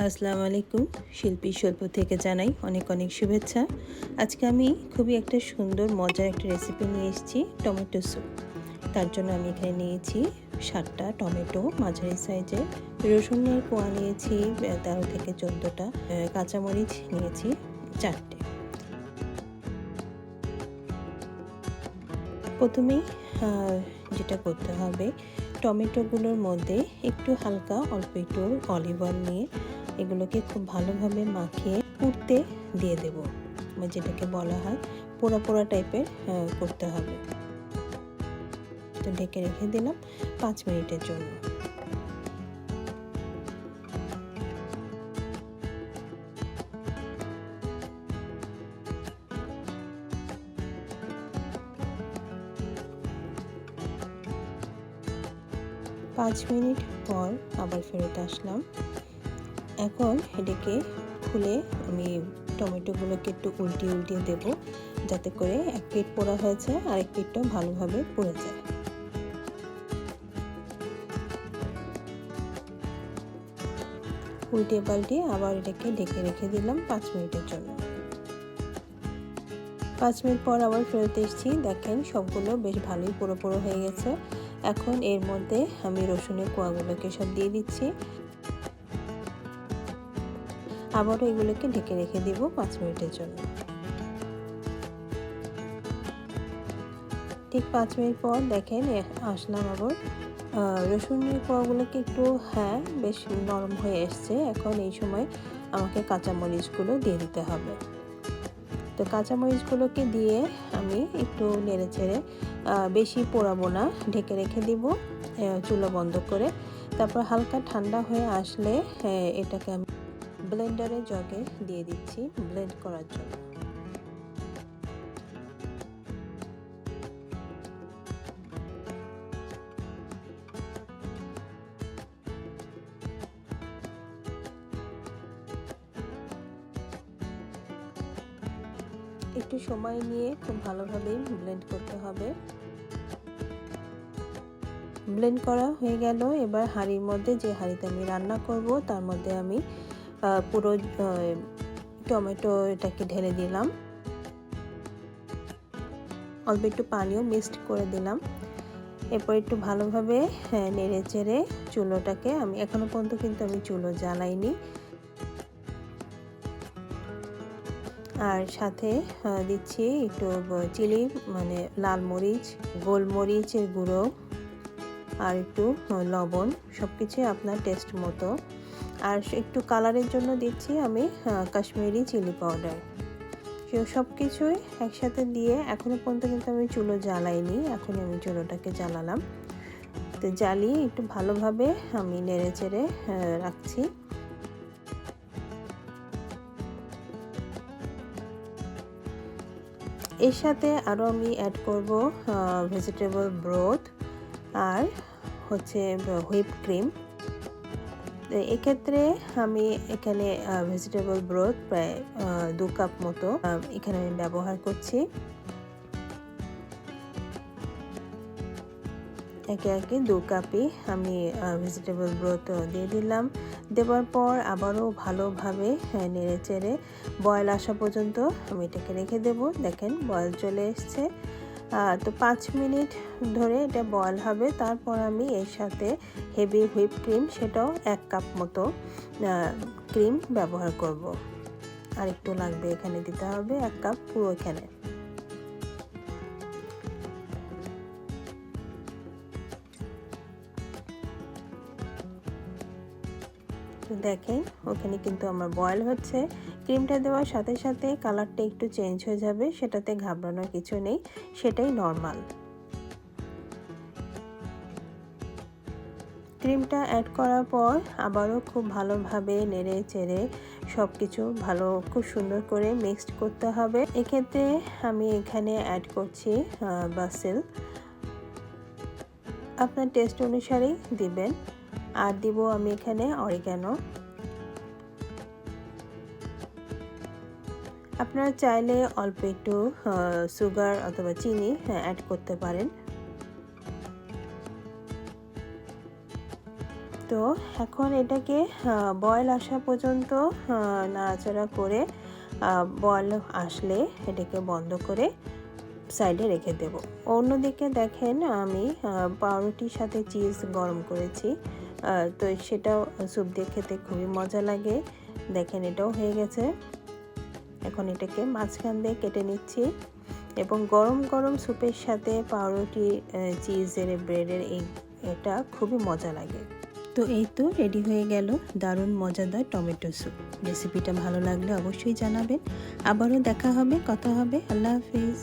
আসসালামু আলাইকুম। শিল্পী স্বল্প থেকে জানাই অনেক অনেক শুভেচ্ছা। আজকে আমি খুবই একটা সুন্দর মজার একটা রেসিপি নিয়ে এসেছি, টমেটো স্যুপ। তার জন্য আমি এখানে নিয়েছি 7টা টমেটো মাঝারি সাইজের, রসুনের কোয়া নিয়েছি 13 থেকে 14টা, কাঁচামরিচ নিয়েছি 4টে। প্রথমেই যেটা করতে হবে, টমেটোগুলোর মধ্যে একটু হালকা অল্প একটু অলিভ অয়েল নিয়ে এগুলোকে খুব ভালোভাবে মাখিয়ে পুড়তে দিয়ে দেব, যেটাকে বলা হয় পোড়া পোড়া টাইপের করতে হবে। তো ঢেকে রেখে দিলাম 5 মিনিটের জন্য। পাঁচ মিনিট পর আবার ফেরত আসলাম। এখন এটাকে খুলে আমি টমেটোগুলোকে একটু উল্টিয়ে দেব, যাতে করে এক পিঠ পোড়া হয়েছে আর এক পিঠটাও ভালোভাবে পুড়ে যায়। উল্টে পাল্টে আবার এটাকে ঢেকে রেখে দিলাম 5 মিনিটের জন্য। 5 মিনিট পর আবার ফেরত এসেছি। দেখেন সবগুলো বেশ ভালোই পোড়ো পোড়ো হয়ে গেছে। এখন এর মধ্যে আমি রসুনের কোয়াগুলোকে সব দিয়ে দিচ্ছি। আবারও এগুলোকে ঢেকে রেখে দিব 5 মিনিটের জন্য। ঠিক 5 মিনিট পর দেখেন আসলাম আবার। রসুনের কোয়াগুলোকে একটু বেশ নরম হয়ে এসছে। এখন এই সময় আমাকে কাঁচামরিচগুলো দিয়ে দিতে হবে। তো কাঁচামরিচগুলোকে দিয়ে আমি একটু নেড়ে চেড়ে, বেশি পোড়াবো না, ঢেকে রেখে দিব চুলা বন্ধ করে। তারপর হালকা ঠান্ডা হয়ে আসলে এটাকে আমি ব্লেন্ডারে জগে দিয়ে দিচ্ছি ব্লেন্ড করার জন্য। একটু সময় নিয়ে খুব ভালোভাবেই ব্লেন্ড করতে হবে। ব্লেন্ড করা হয়ে গেল। এবার হাঁড়ির মধ্যে, যে হাঁড়িতে আমি রান্না করব, তার মধ্যে আমি পুরো টমেটো এটাকে ঢেলে দিলাম। অল্প একটু পানিও মিক্সড করে দিলাম। এরপর একটু ভালোভাবে নেড়ে চেড়ে চুলোটাকে, আমি এখনো পর্যন্ত কিন্তু আমি চুলো জ্বালাইনি। আর সাথে দিচ্ছি একটু চিলি, মানে লাল মরিচ, গোলমরিচের গুঁড়ো, আর একটু লবণ, সব কিছুই আপনার টেস্ট মতো। আর একটু কালারের জন্য দিচ্ছি আমি কাশ্মীরি চিলি পাউডার। সব কিছুই একসাথে দিয়ে এখনও পর্যন্ত কিন্তু আমি চুলো জ্বালাইনি। এখন আমি চুলোটাকে জ্বালালাম। তো জ্বালিয়ে একটু ভালোভাবে আমি নেড়ে চেড়ে রাখছি। এর সাথে আরও আমি অ্যাড করব ভেজিটেবল ব্রথ আর হচ্ছে হুইপ ক্রিম। এক্ষেত্রে আমি এখানে ভেজিটেবল ব্রথ প্রায় 2 কাপ মতো এখানে আমি ব্যবহার করছি। একে একে 2 কাপই আমি ভেজিটেবল ব্রথ দিয়ে দিলাম। দেওয়ার পর আবারও ভালোভাবে নেড়ে চেড়ে বয়েল আসা পর্যন্ত আমি এটাকে রেখে দেব। দেখেন বয়েল চলে এসছে। তো 5 মিনিট ধরে এটা বয়েল হবে। তারপর আমি এর সাথে হেভি হুইপ ক্রিম, সেটাও 1 কাপ মতো ক্রিম ব্যবহার করব। আর একটু লাগবে, এখানে দিতে হবে 1 কাপ পুরো এখানে। দেখেন ওখানে কিন্তু আমার বয়েল হচ্ছে। ক্রিমটা দেওয়ার সাথে সাথে কালারটা একটু চেঞ্জ হয়ে যাবে, সেটাতে ঘাবড়ানোর কিছু নেই, সেটাই নর্মাল। ক্রিমটা অ্যাড করার পর আবারও খুব ভালোভাবে নেড়ে চেড়ে সব কিছু খুব সুন্দর করে মিক্সড করতে হবে। এক্ষেত্রে আমি এখানে অ্যাড করছি বাসিল, আপনার টেস্ট অনুসারেই দিবেন। আর দিব আমি এখানে অরিগানো। আপনারা চাইলে অল্প একটু সুগার অথবা চিনি অ্যাড করতে পারেন। তো এখন এটাকে বয়েল আসা পর্যন্ত নাড়াচাড়া করে বয়েল আসলে এটাকে বন্ধ করে সাইডে রেখে দেব। অন্যদিকে দেখেন আমি পাউরুটির সাথে চিজ গরম করেছি, তো সেটাও স্যুপ দিয়ে খেতে খুবই মজা লাগে। দেখেন এটাও হয়ে গেছে। এখন এটাকে মাঝখান দিয়ে কেটে নিচ্ছি এবং গরম গরম স্যুপের সাথে পাউরুটি, চিজের, ব্রেডের এটা খুবই মজা লাগে। তো এই তো রেডি হয়ে গেল দারুণ মজাদার টমেটো স্যুপ। রেসিপিটা ভালো লাগলে অবশ্যই জানাবেন। আবারও দেখা হবে, কথা হবে। আল্লাহ হাফিজ।